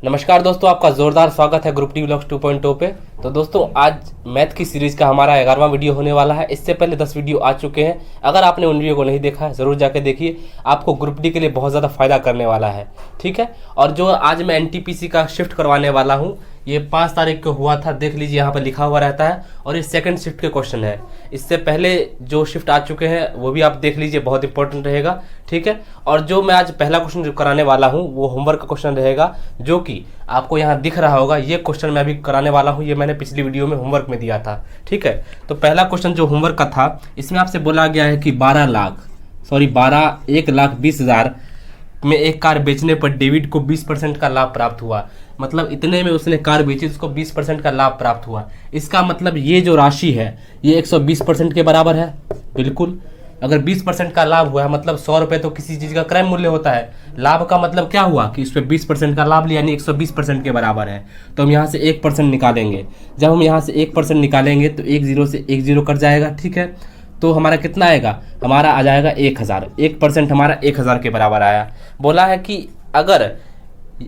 नमस्कार दोस्तों, आपका जोरदार स्वागत है ग्रुप डी व्लॉग्स 2.0 पे। तो दोस्तों, आज मैथ की सीरीज का हमारा 11वां वीडियो होने वाला है। इससे पहले 10 वीडियो आ चुके हैं। अगर आपने उन वीडियो को नहीं देखा है ज़रूर जाके देखिए, आपको ग्रुप डी के लिए बहुत ज़्यादा फायदा करने वाला है। ठीक है। और जो आज मैं एनटीपीसी का शिफ्ट करवाने वाला हूँ, ये 5 तारीख को हुआ था, देख लीजिए यहाँ पर लिखा हुआ रहता है। और ये सेकंड शिफ्ट के क्वेश्चन है। इससे पहले जो शिफ्ट आ चुके हैं वो भी आप देख लीजिए, बहुत इंपॉर्टेंट रहेगा। ठीक है। और जो मैं आज पहला क्वेश्चन कराने वाला हूँ वो होमवर्क का क्वेश्चन रहेगा, जो कि आपको यहाँ दिख रहा होगा। ये क्वेश्चन मैं अभी कराने वाला हूँ, ये मैंने पिछली वीडियो में होमवर्क में दिया था। ठीक है। तो पहला क्वेश्चन जो होमवर्क का था, इसमें आपसे बोला गया है कि 1,20,000 में एक कार बेचने पर डेविड को 20% का लाभ प्राप्त हुआ। मतलब इतने में उसने कार बेची, उसको 20% का लाभ प्राप्त हुआ। इसका मतलब ये जो राशि है ये 120% के बराबर है। बिल्कुल, अगर 20% का लाभ हुआ है मतलब 100 रुपये तो किसी चीज़ का क्रय मूल्य होता है। लाभ का मतलब क्या हुआ कि इस पर 20% का लाभ लिया, यानी 120% के बराबर है। तो हम यहाँ से 1% निकालेंगे। जब हम यहाँ से 1% निकालेंगे तो 1 0 से 1 0 कट जाएगा। ठीक है। तो हमारा कितना आएगा? हमारा आ जाएगा 1000। 1% हमारा 1000 के बराबर आया। बोला है कि अगर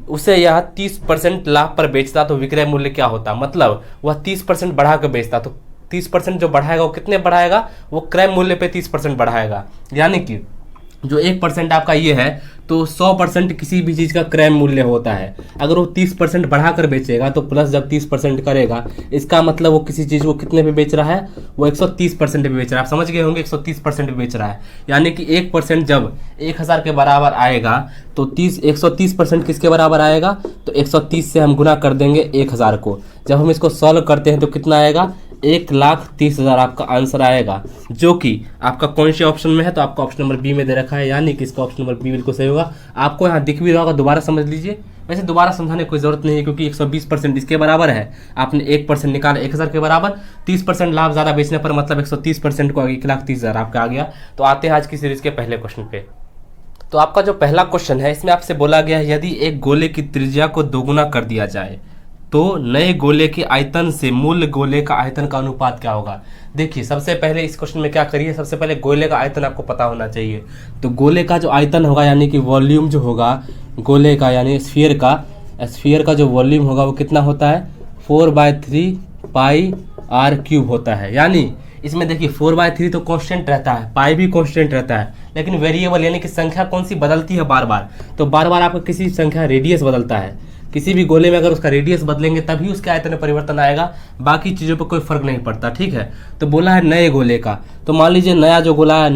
उसे यह 30% लाभ पर बेचता तो विक्रय मूल्य क्या होता। मतलब वह 30% बढ़ा कर बेचता, तो 30% जो बढ़ाएगा वो कितने बढ़ाएगा? वो क्रय मूल्य पे 30% बढ़ाएगा। यानी कि जो 1% आपका ये है तो 100% किसी भी चीज़ का क्रय मूल्य होता है। अगर वो 30% बढ़ाकर बेचेगा तो प्लस जब 30% करेगा, इसका मतलब वो किसी चीज़ को कितने पे बेच रहा है? वो 130% पे बेच रहा है। आप समझ गए होंगे, 130% पे बेच रहा है। यानी कि 1% जब 1000 के बराबर आएगा तो 130% किसके बराबर आएगा? तो 130 से हम गुना कर देंगे 1000 को। जब हम इसको सॉल्व करते हैं तो कितना आएगा? 1,30,000 आपका आंसर आएगा, जो कि आपका कौन से ऑप्शन में है? तो आपका ऑप्शन नंबर बी में दे रखा है, यानी कि इसका ऑप्शन नंबर बी बिल्कुल सही होगा। आपको यहाँ दिख भी रहा होगा, दोबारा समझ लीजिए। वैसे दोबारा समझाने की कोई जरूरत नहीं है, क्योंकि 120% इसके बराबर है। आपने 1% निकाला 1000 के बराबर, 30% लाभ ज़्यादा बेचने पर मतलब 130% को 1,30,000 आपका आ गया। तो आते हैं आज की सीरीज के पहले क्वेश्चन पे। तो आपका जो पहला क्वेश्चन है, इसमें आपसे बोला गया है यदि एक गोले की त्रिज्या को दोगुना कर दिया जाए तो नए गोले के आयतन से मूल गोले का आयतन का अनुपात क्या होगा। देखिए, सबसे पहले इस क्वेश्चन में क्या करिए, सबसे पहले गोले का आयतन आपको पता होना चाहिए। तो गोले का जो आयतन होगा, यानी कि वॉल्यूम जो होगा गोले का, यानी स्फीयर का जो वॉल्यूम होगा वो कितना होता है? 4/3 पाई r³ होता है। यानी इसमें देखिए 4/3 तो कांस्टेंट रहता है, पाई भी कांस्टेंट रहता है, लेकिन वेरिएबल यानी कि संख्या कौन सी बदलती है बार बार। तो बार बार आपका किसी संख्या रेडियस बदलता है। किसी भी गोले में अगर उसका रेडियस बदलेंगे तभी उसके आयतन में परिवर्तन आएगा, बाकी चीज़ों पर कोई फर्क नहीं पड़ता। ठीक है। तो बोला है नए गोले का, तो मान लीजिए नया जो गोला है,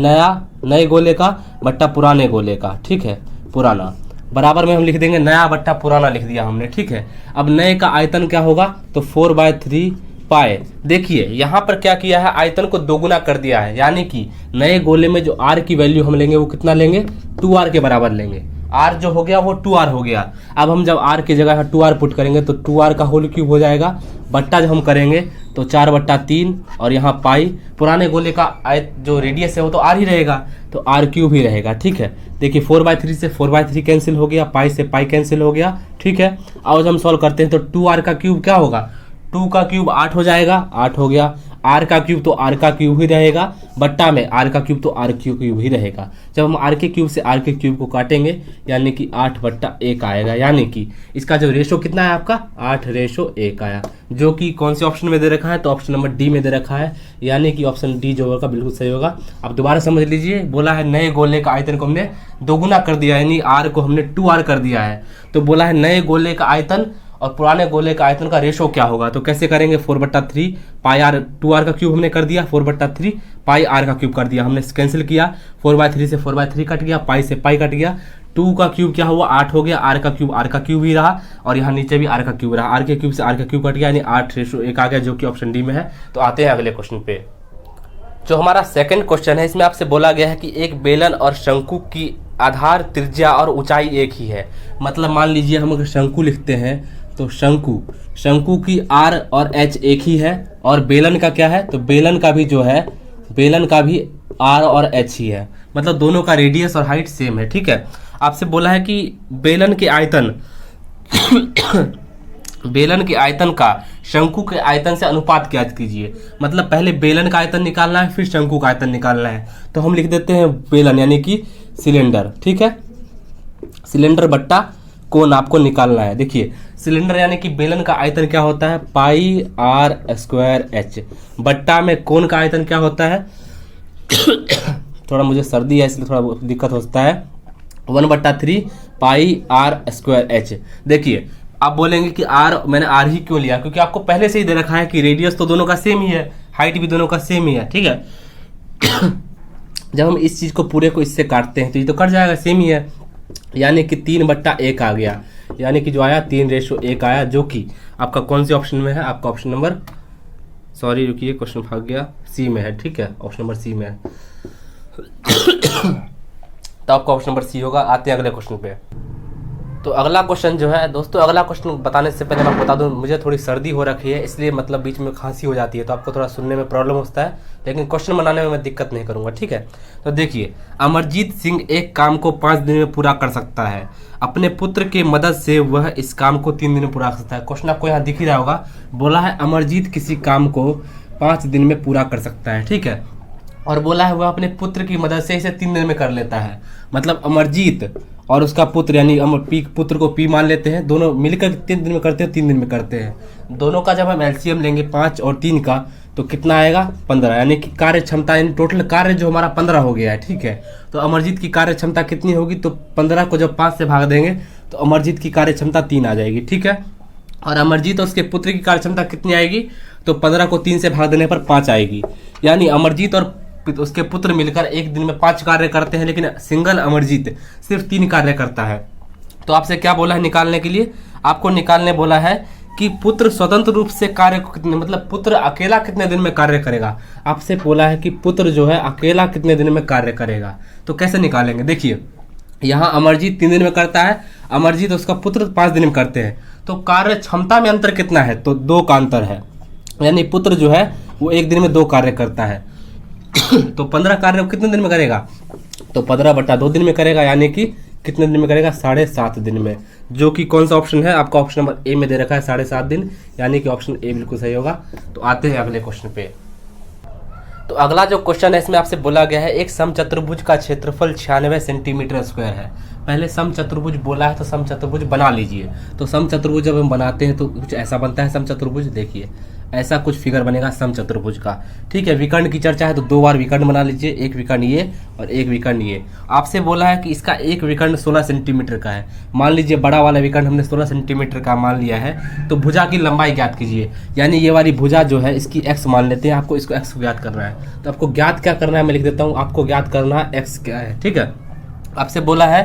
नए गोले का बट्टा पुराने गोले का। ठीक है। पुराना बराबर में हम लिख देंगे नया बट्टा पुराना, लिख दिया हमने। ठीक है। अब नए का आयतन क्या होगा? तो 4/3 पाए। देखिए यहाँ पर क्या किया है, आयतन को दोगुना कर दिया है। यानी कि नए गोले में जो r की वैल्यू हम लेंगे वो कितना लेंगे? 2r के बराबर लेंगे। r जो हो गया वो 2r हो गया। अब हम जब r की जगह 2r पुट करेंगे तो 2r का होल क्यूब हो जाएगा। बट्टा जब हम करेंगे तो 4/3 और यहाँ पाई। पुराने गोले का जो रेडियस है वो तो r ही रहेगा, तो r³ ही रहेगा। ठीक है। देखिए 4/3 से 4/3 कैंसिल हो गया, पाई से पाई कैंसिल हो गया। ठीक है। अब जब हम सॉल्व करते हैं तो 2r का क्यूब क्या होगा? 2 का क्यूब 8 हो जाएगा, 8 हो गया। r का क्यूब तो r का क्यूब ही रहेगा, बट्टा में r का क्यूब तो r क्यूब ही रहेगा। जब हम r के क्यूब से r के क्यूब को काटेंगे यानी कि 8/1 आएगा। यानी कि इसका जो रेशो कितना है आपका? 8:1 आया, जो कि कौन से ऑप्शन में दे रखा है? तो ऑप्शन नंबर डी में दे रखा है, यानी कि ऑप्शन डी जो होगा बिल्कुल सही होगा। अब दोबारा समझ लीजिए, बोला है नए गोले का आयतन को हमने दोगुना कर दिया, यानी r को हमने 2r कर दिया है। तो बोला है नए गोले का आयतन और पुराने गोले का आयतन का रेशो क्या होगा। तो कैसे करेंगे? 4/3 पाई r, 2r का क्यूब हमने कर दिया, 4/3 पाई r का क्यूब कर दिया। हमने कैंसिल किया, 4/3 से 4/3 कट गया, पाई से पाई कट गया। 2 का क्यूब क्या हुआ? 8 हो गया। r का क्यूब ही रहा, और यहाँ नीचे भी r का क्यूब रहा। r के क्यूब से r का क्यूब कट गया, यानी 8:1 आ गया, जो कि ऑप्शन डी में है। तो आते हैं अगले क्वेश्चन पे। जो हमारा सेकंड क्वेश्चन है, इसमें आपसे बोला गया है कि एक बेलन और शंकु की आधार, त्रिज्या और ऊंचाई एक ही है। मतलब मान लीजिए हम अगर शंकु लिखते हैं तो शंकु की r और h एक ही है, और बेलन का क्या है? तो बेलन का भी जो है, बेलन का भी r और h ही है। मतलब दोनों का रेडियस और हाइट सेम है। ठीक है। आपसे बोला है कि बेलन के आयतन बेलन के आयतन का शंकु के आयतन से अनुपात ज्ञात कीजिए। मतलब पहले बेलन का आयतन निकालना है, फिर शंकु का आयतन निकालना है। तो हम लिख देते हैं बेलन यानी कि सिलेंडर। ठीक है। सिलेंडर बट्टा कोण आपको निकालना है। देखिए सिलेंडर यानी कि बेलन का आयतन क्या होता है, पाई आर स्क्वायर एच, बट्टा में कोण का आयतन क्या होता है थोड़ा मुझे सर्दी है इसलिए थोड़ा दिक्कत होता है, 1/3 पाई आर स्क्वायर एच। देखिए आप बोलेंगे कि आर, मैंने आर ही क्यों लिया, क्योंकि आपको पहले से ही दे रखा है कि रेडियस तो दोनों का सेम ही है, हाइट भी दोनों का सेम ही है, ठीक है। जब हम इस चीज को पूरे को इससे काटते हैं तो ये तो कट जाएगा, सेम ही है, यानी कि 3/1 आ गया, यानी कि जो आया 3:1 आया, जो कि आपका कौन से ऑप्शन में है, आपका ऑप्शन नंबर, सॉरी रुकिए क्वेश्चन भाग गया, सी में है, ठीक है, ऑप्शन नंबर सी में है। तो आपका ऑप्शन नंबर सी होगा। आते हैं अगले क्वेश्चन पे। तो अगला क्वेश्चन जो है दोस्तों, अगला क्वेश्चन बताने से पहले मैं बता दूं, मुझे थोड़ी सर्दी हो रखी है, इसलिए मतलब बीच में खांसी हो जाती है, तो आपको थोड़ा सुनने में प्रॉब्लम होता है, लेकिन क्वेश्चन बनाने में मैं दिक्कत नहीं करूंगा, ठीक है। तो देखिए अमरजीत सिंह एक काम को 5 दिन में पूरा कर सकता है, अपने पुत्र की मदद से वह इस काम को 3 दिन में पूरा कर सकता है। क्वेश्चन आपको यहाँ दिख ही रहा होगा, बोला है अमरजीत किसी काम को 5 दिन में पूरा कर सकता है, ठीक है, और बोला है वह अपने पुत्र की मदद से इसे 3 दिन में कर लेता है। मतलब अमरजीत और उसका पुत्र यानी पुत्र को पी मान लेते हैं, दोनों मिलकर 3 दिन में करते हैं, 3 दिन में करते हैं। दोनों का जब हम एलसीएम लेंगे 5 और 3 का तो कितना आएगा 15, यानी कि कार्य क्षमता यानी टोटल कार्य जो हमारा 15 हो गया है, ठीक है। तो अमरजीत की कार्य क्षमता कितनी होगी, तो 15 को जब 5 से भाग देंगे तो अमरजीत की कार्य क्षमता 3 आ जाएगी, ठीक है। और अमरजीत और उसके पुत्र की कार्य क्षमता कितनी आएगी, तो 15 को 3 से भाग देने पर 5 आएगी, यानी अमरजीत और उसके पुत्र मिलकर एक दिन में 5 कार्य करते हैं, लेकिन सिंगल अमरजीत सिर्फ 3 कार्य करता है। तो आपसे क्या बोला है निकालने के लिए, आपको निकालने बोला है कि पुत्र स्वतंत्र रूप से कार्य को कितने, मतलब पुत्र अकेला कितने दिन में कार्य करेगा। आपसे बोला है कि पुत्र जो है अकेला कितने दिन में कार्य करेगा, तो कैसे निकालेंगे। देखिए यहाँ अमरजीत 3 दिन में करता है, अमरजीत उसका पुत्र 5 दिन में करते हैं, तो कार्य क्षमता में अंतर कितना है, तो 2 का अंतर है, यानी पुत्र जो है वो एक दिन में 2 कार्य करता है। तो 15 कार्य कितने दिन में करेगा, तो 15/2 दिन में करेगा, यानी कि कितने दिन में करेगा, 7.5 दिन में, जो कि कौन सा ऑप्शन है, आपका ऑप्शन नंबर ए में दे रखा है 7.5 दिन, यानी कि ऑप्शन ए बिल्कुल सही होगा। तो आते हैं अगले क्वेश्चन पे। तो अगला जो क्वेश्चन है इसमें आपसे बोला गया है एक समचतुर्भुज का क्षेत्रफल 96 सेंटीमीटर स्क्वायर है। पहले समचतुर्भुज बोला है तो समचतुर्भुज बना लीजिए। तो समचतुर्भुज जब हम बनाते हैं तो कुछ ऐसा बनता है समचतुर्भुज, देखिए ऐसा कुछ फिगर बनेगा समचतुर्भुज का, ठीक है। विकर्ण की चर्चा है तो 2 बार विकर्ण बना लीजिए, एक विकर्ण ये और एक विकर्ण ये। आपसे बोला है कि इसका एक विकर्ण 16 सेंटीमीटर का है, मान लीजिए बड़ा वाला विकर्ण हमने 16 सेंटीमीटर का मान लिया है, तो भुजा की लंबाई ज्ञात कीजिए, यानी ये वाली भुजा जो है इसकी x मान लेते हैं, आपको इसको x ज्ञात करना है। तो आपको ज्ञात क्या करना है, मैं लिख देता हूँ, आपको ज्ञात करना है x क्या है, ठीक है। आपसे बोला है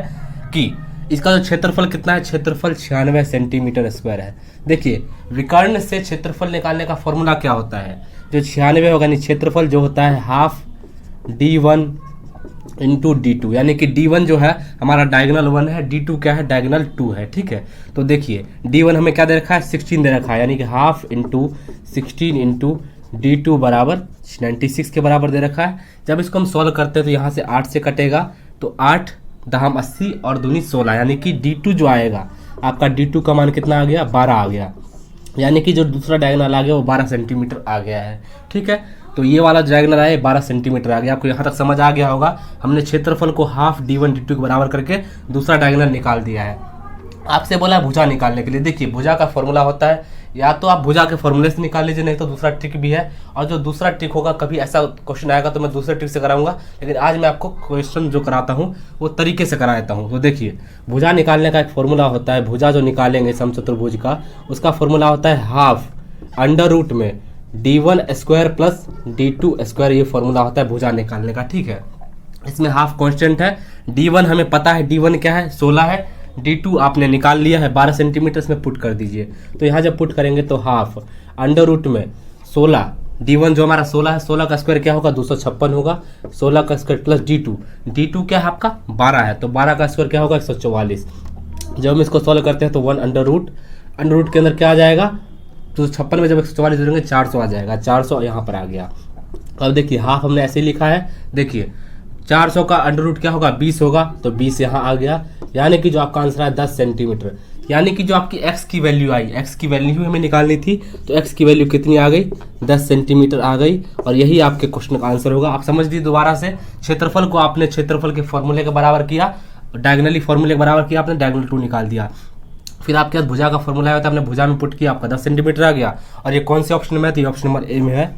कि इसका जो क्षेत्रफल कितना है, क्षेत्रफल 96 सेंटीमीटर स्क्वायर है। देखिए विकर्ण से क्षेत्रफल निकालने का फॉर्मूला क्या होता है, जो 96 होगा, यानी क्षेत्रफल जो होता है हाफ d1 इंटू d2, यानी कि d1 जो है हमारा डायगोनल 1 है, d2 क्या है, डायगोनल 2 है, ठीक है। तो देखिए d1 हमें क्या दे रखा है, 16 दे रखा है, यानी कि हाफ इंटू 16 इंटू d2 बराबर 96 के बराबर दे रखा है। जब इसको हम सॉल्व करते हैं तो यहाँ से 8 से कटेगा, तो 8 दहम 80 और दूनी 16, यानी कि d2 जो आएगा आपका d2 का मान कितना आ गया, 12 आ गया, यानी कि जो दूसरा डायगोनल आ गया वो 12 सेंटीमीटर आ गया है, ठीक है। तो ये वाला डायगोनल आया 12 सेंटीमीटर आ गया। आपको यहाँ तक समझ आ गया होगा, हमने क्षेत्रफल को हाफ d1 d2 के बराबर करके दूसरा डायगोनल निकाल दिया है। आपसे बोला भुजा निकालने के लिए, देखिए भुजा का फॉर्मूला होता है, या तो आप भुजा के फॉर्मूले से निकाल लीजिए, नहीं तो दूसरा ट्रिक भी है, और जो दूसरा ट्रिक होगा कभी ऐसा क्वेश्चन आएगा तो मैं दूसरे ट्रिक से कराऊंगा, लेकिन आज मैं आपको क्वेश्चन जो कराता हूँ वो तरीके से करा देता हूँ। तो देखिए भुजा निकालने का एक फॉर्मूला होता है, भुजा जो निकालेंगे समचतुर्भुज का, उसका फॉर्मूला होता है हाफ अंडर रूट में d1 square plus d2 square, ये फॉर्मूला होता है भुजा निकालने का, ठीक है। इसमें हाफ कांस्टेंट है, d1 हमें पता है, d1 क्या है 16 है, d2 आपने निकाल लिया है 12 सेंटीमीटर, इसमें पुट कर दीजिए। तो यहाँ जब पुट करेंगे तो हाफ अंडर रूट में 16, d1 जो हमारा 16 है, 16 का स्क्वायर क्या होगा 256 होगा, 16 का स्क्वायर प्लस d2 क्या है आपका 12 है, तो 12 का स्क्वायर क्या होगा 144। जब हम इसको सॉल्व करते हैं तो 1 अंडर रूट के अंदर क्या आ जाएगा, 256 में जब 144 जोड़ेंगे 400 आ जाएगा, 400 यहाँ पर आ गया। अब देखिए हाफ हमने ऐसे ही लिखा है, देखिए 400 का अंडर रूट क्या होगा 20 होगा, तो 20 यहाँ आ गया, यानी कि जो आपका आंसर है 10 सेंटीमीटर, यानी कि जो आपकी x की वैल्यू आई, x की वैल्यू हमें निकालनी थी, तो x की वैल्यू कितनी आ गई 10 सेंटीमीटर आ गई, और यही आपके क्वेश्चन का आंसर होगा। आप समझ लीजिए दोबारा से, क्षेत्रफल को आपने क्षेत्रफल के फॉर्मूले के बराबर किया, डायगोनली फॉर्मूले के बराबर किया, आपने डायगोनल 2 निकाल दिया, फिर आपके पास भुजा का फॉर्मूला आया था, आपने भुजा में पुट किया, आपका 10 सेंटीमीटर आ गया। और ये कौन से ऑप्शन में है, तो ये ऑप्शन नंबर ए में है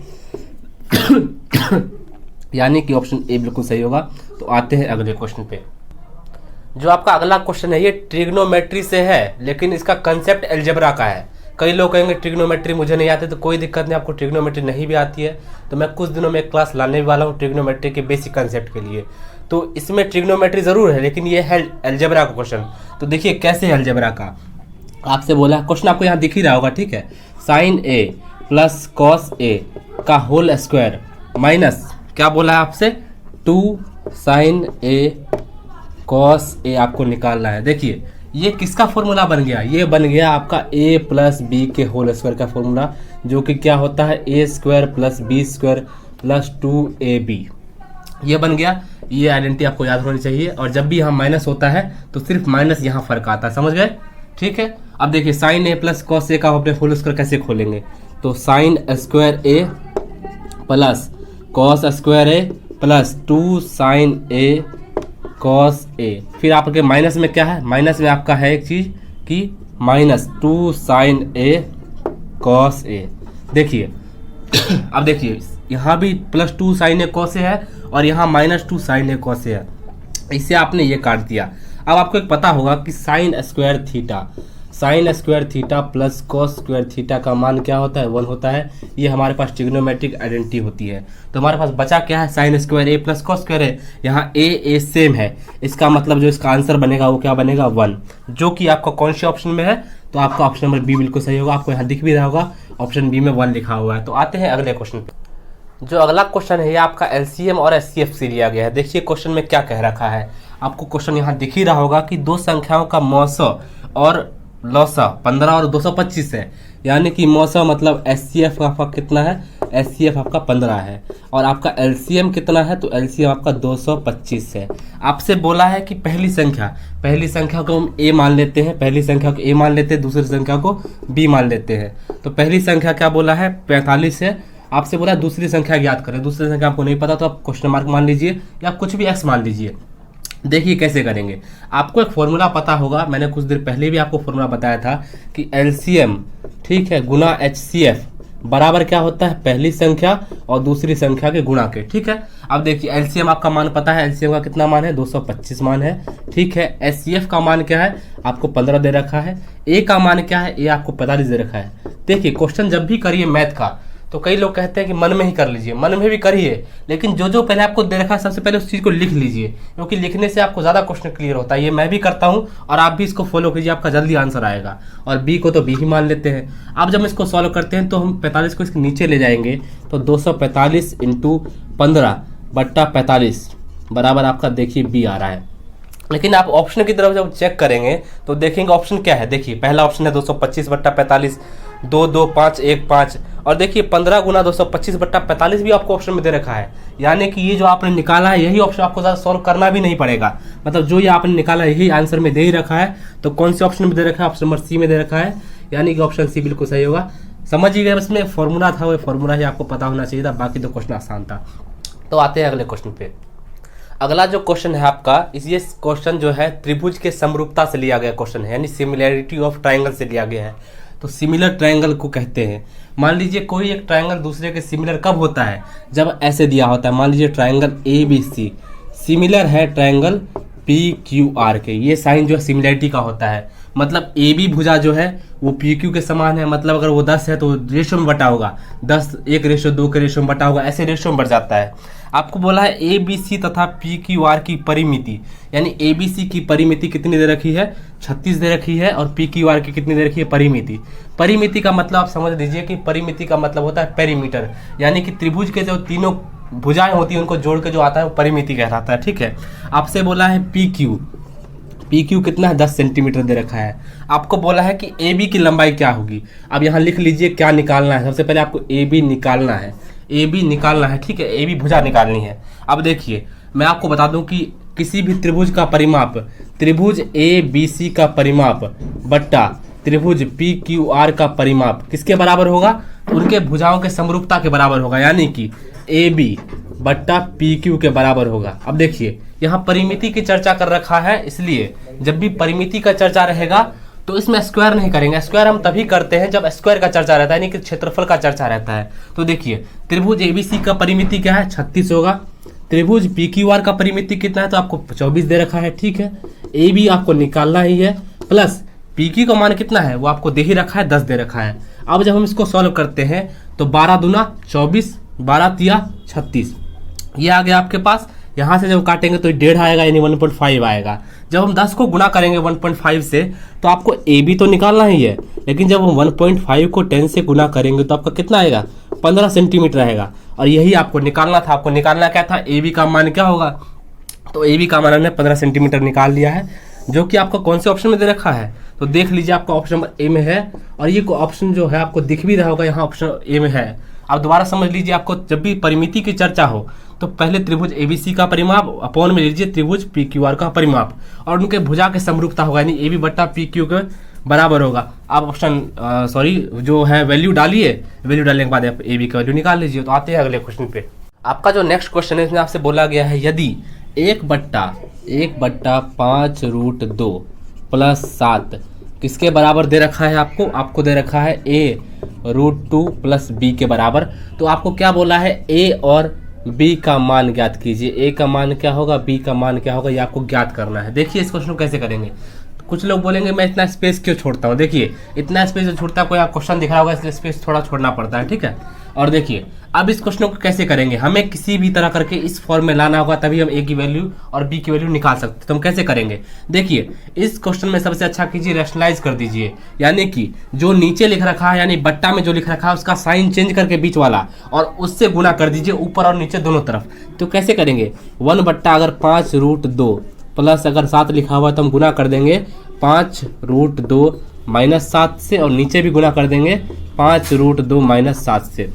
यानी कि ऑप्शन ए बिल्कुल सही होगा। तो आते हैं अगले क्वेश्चन पे। जो आपका अगला क्वेश्चन है ये ट्रिग्नोमेट्री से है, लेकिन इसका कंसेप्ट अलजेब्रा का है। कई लोग कहेंगे ट्रिग्नोमेट्री मुझे नहीं आती, तो कोई दिक्कत नहीं, आपको ट्रिग्नोमेट्री नहीं भी आती है तो मैं कुछ दिनों में एक क्लास लाने वाला हूँ ट्रिग्नोमेट्री के बेसिक कंसेप्ट के लिए। तो इसमें ट्रिग्नोमेट्री जरूर है, लेकिन ये है अलजेब्रा का क्वेश्चन। तो देखिए कैसे है अलजेब्रा का, आपसे बोला क्वेश्चन आपको यहाँ दिख ही रहा होगा, ठीक है। Sign A plus cos A का होल स्क्वायर माइनस क्या बोला है आपसे, 2 साइन ए कॉस ए आपको निकालना है। देखिए ये किसका फॉर्मूला बन गया, ये बन गया आपका a प्लस बी के होल स्क्वायर का फॉर्मूला, जो कि क्या होता है a square plus B square plus 2ab। ये बन गया। ये आइडेंटिटी आपको याद होनी चाहिए। और जब भी यहाँ माइनस होता है तो सिर्फ माइनस यहाँ फर्क आता है, समझ गए, ठीक है। अब देखिए sign A plus cos A का अपने होल स्क्वायर कैसे खोलेंगे, तो sine square A plus cos square A plus 2 sign A cos A. फिर आपके माइनस में क्या है, माइनस में आपका है एक चीज कि minus 2 sign A cos A. देखिए अब देखिए यहाँ भी plus 2 sign A cos A है और यहाँ minus 2 sign A cos A है, इससे आपने ये काट दिया। अब आपको एक पता होगा कि sine square theta plus cos square theta का मान क्या होता है, 1 होता है। ये हमारे पास ट्रिग्नोमेट्रिक आइडेंटिटी होती है। तो हमारे पास बचा क्या है, साइन स्क्वायर ए प्लस कॉस स्क्वायर है। यहाँ ए सेम है, इसका मतलब जो इसका आंसर बनेगा वो क्या बनेगा, 1, जो कि आपका कौन से ऑप्शन में है, तो आपका ऑप्शन नंबर बी बिल्कुल सही होगा। आपको यहाँ दिख भी रहा होगा ऑप्शन बी में 1 लिखा हुआ है। तो आते हैं अगले क्वेश्चन पे। जो अगला क्वेश्चन है ये आपका एलसीएम और एचसीएफ से लिया गया है। देखिए क्वेश्चन में क्या कह रखा है, आपको क्वेश्चन यहाँ दिख ही रहा होगा कि दो संख्याओं का मौसा और लौसा 15 और 225 है, यानी कि मौसा मतलब एचसीएफ का आपका कितना है, एचसीएफ आपका 15 है और आपका एलसीएम कितना है, तो एलसीएम आपका 225 है। आपसे बोला है कि पहली संख्या को हम ए मान लेते हैं, दूसरी संख्या को बी मान लेते हैं। तो पहली संख्या क्या बोला है, 45 है। आपसे बोला दूसरी संख्या ज्ञात करें, दूसरी संख्या आपको नहीं पता तो आप क्वेश्चन मार्क मान लीजिए या कुछ भी एक्स मान लीजिए। देखिए कैसे करेंगे, आपको एक फॉर्मूला पता होगा, मैंने कुछ देर पहले भी आपको फॉर्मूला बताया था कि एलसीएम, ठीक है, गुना एचसीएफ बराबर क्या होता है, पहली संख्या और दूसरी संख्या के गुणा के, ठीक है। अब देखिए एलसीएम आपका मान पता है, एलसीएम का कितना मान है, 225 मान है, ठीक है। एचसीएफ का मान क्या है, आपको 15 दे रखा है। ए का मान क्या है, ए आपको 45 दे रखा है। देखिए क्वेश्चन जब भी करिए मैथ का तो कई लोग कहते हैं कि मन में ही कर लीजिए, मन में भी करिए, लेकिन जो पहले आपको दे रखा है सबसे पहले उस चीज़ को लिख लीजिए, क्योंकि लिखने से आपको ज़्यादा क्वेश्चन क्लियर होता है। ये मैं भी करता हूँ और आप भी इसको फॉलो कीजिए, आपका जल्दी आंसर आएगा। और बी को तो बी ही मान लेते हैं। अब जब इसको सॉल्व करते हैं तो हम 45 को इसके नीचे ले जाएंगे, तो 245 इंटू 15/45 बराबर आपका देखिए बी आ रहा है। लेकिन आप ऑप्शन की तरफ जब चेक करेंगे तो देखेंगे ऑप्शन क्या है। देखिए पहला ऑप्शन है 225/45, 2 2 5 1 5, और देखिए 15 गुना 225/45 भी आपको ऑप्शन में दे रखा है। यानी कि ये जो आपने निकाला है यही ऑप्शन आपको ज़्यादा सॉल्व करना भी नहीं पड़ेगा, मतलब जो ये आपने निकाला है यही आंसर में दे ही रखा है। तो कौन से ऑप्शन में दे रखा है, ऑप्शन नंबर सी में दे रखा है, यानी कि ऑप्शन सी बिल्कुल सही होगा। समझिएगा, इसमें फॉर्मूला था, वो फॉर्मूला ही आपको पता होना चाहिए था, बाकी तो क्वेश्चन आसान था। तो आते हैं अगले क्वेश्चन पे। अगला जो क्वेश्चन है आपका, ये क्वेश्चन जो है त्रिभुज के समरूपता से लिया गया क्वेश्चन है, यानी सिमिलैरिटी ऑफ ट्राइंगल से लिया गया है। तो सिमिलर ट्राइंगल को कहते हैं। मान लीजिए कोई एक ट्राइंगल दूसरे के सिमिलर कब होता है, जब ऐसे दिया होता है। मान लीजिए ट्राइंगल ABC सिमिलर है ट्राइंगल PQR के, ये साइन जो है सिमिलैरिटी का होता है। मतलब AB भुजा जो है वो PQ के समान है, मतलब अगर वो 10 है तो रेशो में बटा होगा, 10 1:2 के रेशो में बटा होगा, ऐसे रेशो में बढ़ जाता है। आपको बोला है ABC तथा PQR की परिमिति, यानी ABC की परिमिति कितनी दे रखी है, 36 दे रखी है, और PQR की कितनी दे रखी है, परिमिति। परिमिति का मतलब आप समझ लीजिए कि परिमिति का मतलब होता है पेरीमीटर, यानी कि त्रिभुज के जो तीनों भुजाएं होती हैं उनको जोड़ के जो आता है वो परिमिति कहलाता है, ठीक है। आपसे बोला है PQ कितना है, 10 सेंटीमीटर दे रखा है। आपको बोला है कि AB की लंबाई क्या होगी। अब यहाँ लिख लीजिए क्या निकालना है। सबसे पहले आपको AB निकालना है, ठीक है, AB भुजा निकालनी है। अब देखिए मैं आपको बता दूं कि किसी भी त्रिभुज का परिमाप, त्रिभुज ABC का परिमाप बट्टा त्रिभुज PQR का परिमाप किसके बराबर होगा, उनके भुजाओं के समरूपता के बराबर होगा, यानी कि AB बट्टा PQ के बराबर होगा। अब देखिए यहाँ परिमिति की चर्चा कर रखा है, इसलिए जब भी परिमिति का चर्चा रहेगा तो इसमें स्क्वायर नहीं करेंगे। स्क्वायर हम तभी करते हैं जब स्क्वायर का चर्चा रहता है, यानी कि क्षेत्रफल का चर्चा रहता है। तो देखिए त्रिभुज एबीसी का परिमिति क्या है, 36 होगा। त्रिभुज पीक्यूआर का परिमिति कितना है, तो आपको 24 दे रखा है, ठीक है। ए बी आपको निकालना ही है, प्लस पीक्यू का मान कितना है वो आपको दे ही रखा है, 10 दे रखा है। अब जब हम इसको सॉल्व करते हैं तो 12 दूना 24, 12 तिया 36, ये आ गया आपके पास। यहाँ से जब काटेंगे तो 1.5 आएगा, यानी 1.5 आएगा। जब हम 10 को गुना करेंगे 1.5 से तो आपको ए बी तो निकालना ही है, लेकिन जब हम 1.5 को 10 से गुना करेंगे तो आपका कितना आएगा, 15 सेंटीमीटर आएगा। और यही आपको निकालना था। आपको निकालना क्या था, ए बी का मान क्या होगा, तो ए बी का मान हमने 15 सेंटीमीटर निकाल लिया है, जो कि आपको कौन से ऑप्शन में दे रखा है, तो देख लीजिए आपका ऑप्शन नंबर ए में है। और ये ऑप्शन जो है आपको दिख भी रहा होगा, यहाँ ऑप्शन ए में है। आप दोबारा समझ लीजिए, आपको जब भी परिमिति की चर्चा हो तो पहले त्रिभुज एबीसी का परिमाप अपॉन में लीजिए त्रिभुज पीक्यूआर का परिमाप, और उनके भुजा के समरूपता होगा, यानी ए बी बट्टा पी क्यू के बराबर होगा। आप ऑप्शन जो है वैल्यू डालिए, वैल्यू डालने के बाद आप ए बी का वैल्यू निकाल लीजिए। तो आते हैं अगले क्वेश्चन पे। आपका जो नेक्स्ट क्वेश्चन है इसमें आपसे बोला गया है यदि 1/5√2 + 7 किसके बराबर दे रखा है, आपको दे रखा है a√2 + b के बराबर। तो आपको क्या बोला है, a और b का मान ज्ञात कीजिए। a का मान क्या होगा, b का मान क्या होगा, ये आपको ज्ञात करना है। देखिए इस क्वेश्चन को कैसे करेंगे। कुछ लोग बोलेंगे मैं इतना स्पेस क्यों छोड़ता हूँ, देखिए इतना स्पेस जो छोड़ता है, कोई क्वेश्चन दिख रहा होगा इसलिए स्पेस थोड़ा छोड़ना पड़ता है, ठीक है। और देखिए अब इस क्वेश्चन को कैसे करेंगे, हमें किसी भी तरह करके इस फॉर्म में लाना होगा, तभी हम ए की वैल्यू और बी की वैल्यू निकाल सकते हैं। तो हम कैसे करेंगे, देखिए इस क्वेश्चन में सबसे अच्छा कीजिए, रैशनलाइज कर दीजिए, यानी कि जो नीचे लिख रखा है, यानी बट्टा में जो लिख रखा है उसका साइन चेंज करके बीच वाला, और उससे गुना कर दीजिए ऊपर और नीचे दोनों तरफ। तो कैसे करेंगे, 1/5√2 प्लस अगर 7 लिखा हुआ है तो हम गुना कर देंगे 5√2 - 7 से, और नीचे भी गुना कर देंगे 5√2 - 7 से।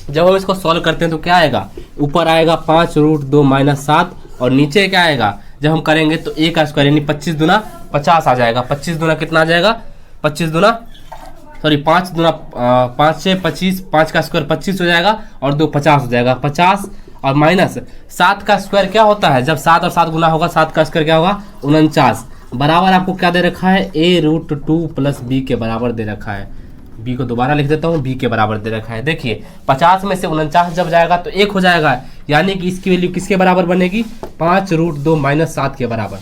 जब हम इसको सॉल्व करते हैं तो क्या आएगा, ऊपर आएगा 5√2 - 7, और नीचे क्या आएगा, जब हम करेंगे तो a का स्क्वायर यानी 25 दूना 50 आ जाएगा। 25 दूना कितना आ जाएगा, 5 दूना 5 से 25, 5 का स्क्वायर 25 हो जाएगा, और 2 50 हो जाएगा। 50 और माइनस 7 का स्क्वायर क्या होता है, जब 7 और 7 गुना होगा 7 का स्क्वायर क्या होगा, 49 बराबर आपको क्या दे रखा है, a√2 + b के बराबर दे रखा है। b को दोबारा लिख देता हूँ, b के बराबर दे रखा है। देखिए 50 में से 49 जब जाएगा तो 1 हो जाएगा, यानी कि इसकी वैल्यू किसके बराबर बनेगी, 5√2 - 7 के बराबर।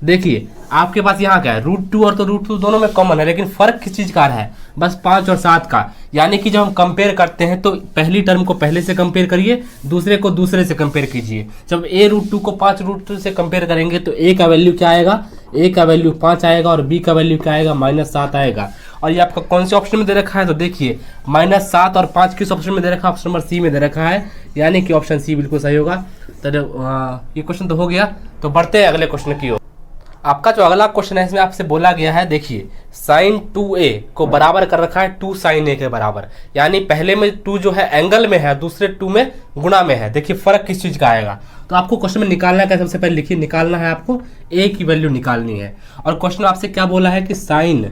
देखिए आपके पास यहाँ क्या है, √2 और तो √2 दोनों में कॉमन है, लेकिन फर्क किस चीज का है, बस 5 और 7 का। यानी कि जब हम कंपेयर करते हैं तो पहली टर्म को पहले से कंपेयर करिए, दूसरे को दूसरे से कंपेयर कीजिए। जब a√2 को 5√2 से कंपेयर करेंगे तो a का वैल्यू क्या आएगा, a का वैल्यू 5 आएगा, और b का वैल्यू क्या आएगा, -7 आएगा। और ये आपका कौन से ऑप्शन में दे रखा है, तो देखिए -7 और 5 किस ऑप्शन में दे रखा है, ऑप्शन नंबर सी में दे रखा है, यानी कि ऑप्शन सी बिल्कुल सही होगा। तो ये क्वेश्चन तो हो गया। तो बढ़ते हैं अगले क्वेश्चन की ओर। आपका जो अगला क्वेश्चन है इसमें आपसे बोला गया है, देखिए sin 2a को बराबर कर रखा है 2 sin a के बराबर, यानी पहले में 2 जो है एंगल में है, दूसरे 2 में गुणा में है। देखिए फर्क किस चीज का आएगा, तो आपको क्वेश्चन में निकालना है। सबसे पहले लिखिए, निकालना है आपको a की वैल्यू निकालनी है, और क्वेश्चन आपसे क्या बोला है कि sin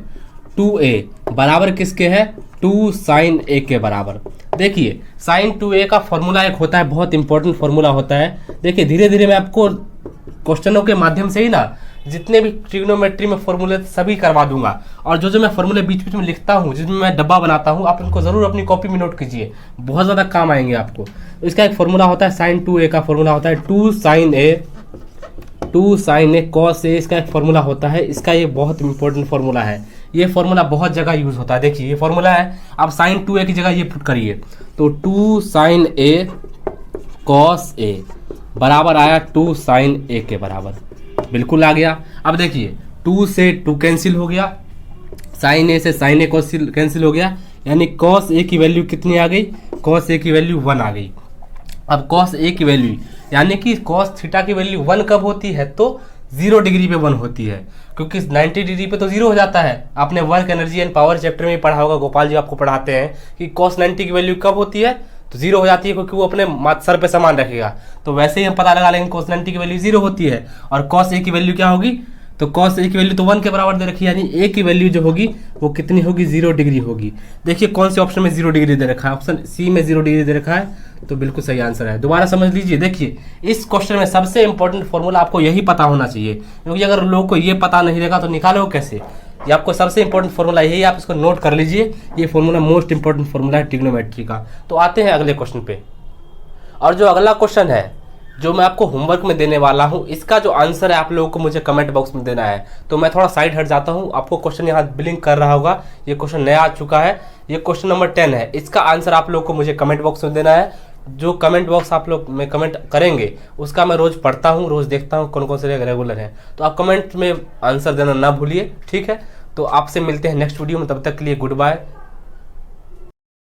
2a बराबर किसके है, 2 sin a के बराबर। देखिए sin 2a का फॉर्मूला एक होता है, बहुत इंपॉर्टेंट फॉर्मूला होता है। देखिए धीरे धीरे मैं आपको क्वेश्चनों के माध्यम से ही ना जितने भी ट्रिग्नोमेट्री में फॉर्मूले सभी करवा दूंगा, और जो मैं फॉर्मूले बीच बीच में लिखता हूँ, जिसमें मैं डब्बा बनाता हूँ, आप उनको जरूर अपनी कॉपी में नोट कीजिए, बहुत ज़्यादा काम आएंगे आपको। तो इसका एक फॉर्मूला होता है sin 2a का फॉर्मूला होता है 2 sin a cos a, इसका एक फॉर्मूला होता है। इसका ये बहुत इंपॉर्टेंट फॉर्मूला है, ये फॉर्मूला बहुत जगह यूज होता है। देखिए ये फॉर्मूला है, आप sin 2a की जगह ये पुट करिए, तो 2 sin a cos a बराबर आया 2 sin a के बराबर, बिल्कुल आ गया। अब देखिए 2 से 2 कैंसिल हो गया, sin a से sin a कैंसिल हो गया, यानी cos a की वैल्यू कितनी आ गई, cos a की वैल्यू 1 आ गई। अब cos a की वैल्यू यानी कि cos थीटा की वैल्यू 1 कब होती है, तो 0 डिग्री पे 1 होती है, क्योंकि 90 डिग्री पे तो 0 हो जाता है। आपने work energy and power chapter में पढ़ा होगा, गोपाल जी आपको पढ़ाते हैं कि cos 90 की वैल्यू कब होती है, तो 0 हो जाती है, क्योंकि वो अपने सर पे समान रखेगा। तो वैसे ही हम पता लगा लेंगे cos 90 की वैल्यू 0 होती है, और cos a की वैल्यू क्या होगी, तो cos a की वैल्यू तो 1 के बराबर दे रखी है, यानी a की वैल्यू जो होगी वो कितनी होगी, 0 डिग्री होगी। देखिए कौन से ऑप्शन में 0 डिग्री दे रखा है, ऑप्शन सी में 0 डिग्री दे रखा है, तो बिल्कुल सही आंसर है। दोबारा समझ लीजिए, देखिए इस क्वेश्चन में सबसे इंपॉर्टेंट फॉर्मूला आपको यही पता होना चाहिए, क्योंकि अगर लोगों को ये पता नहीं रहेगा तो निकालो कैसे। ये आपको सबसे इंपॉर्टेंट फॉर्मूला यही, आप इसको नोट कर लीजिए, ये फॉर्मूला मोस्ट इंपॉर्टेंट फॉर्मूला है ट्रिग्नोमेट्री का। तो आते हैं अगले क्वेश्चन पे, और जो अगला क्वेश्चन है जो मैं आपको होमवर्क में देने वाला हूं, इसका जो आंसर है आप लोगों को मुझे कमेंट बॉक्स में देना है। तो मैं थोड़ा साइड हट जाता हूं, आपको क्वेश्चन यहाँ ब्लिंक कर रहा होगा, ये क्वेश्चन नया आ चुका है, ये क्वेश्चन नंबर 10 है। इसका आंसर आप लोगों को मुझे कमेंट बॉक्स में देना है। जो कमेंट बॉक्स आप लोग में कमेंट करेंगे उसका मैं रोज पढ़ता हूँ, रोज देखता हूँ कौन कौन से रेगुलर हैं, तो आप कमेंट में आंसर देना ना भूलिए, ठीक है। तो आपसे मिलते हैं नेक्स्ट वीडियो में, तब तक के लिए गुड बाय।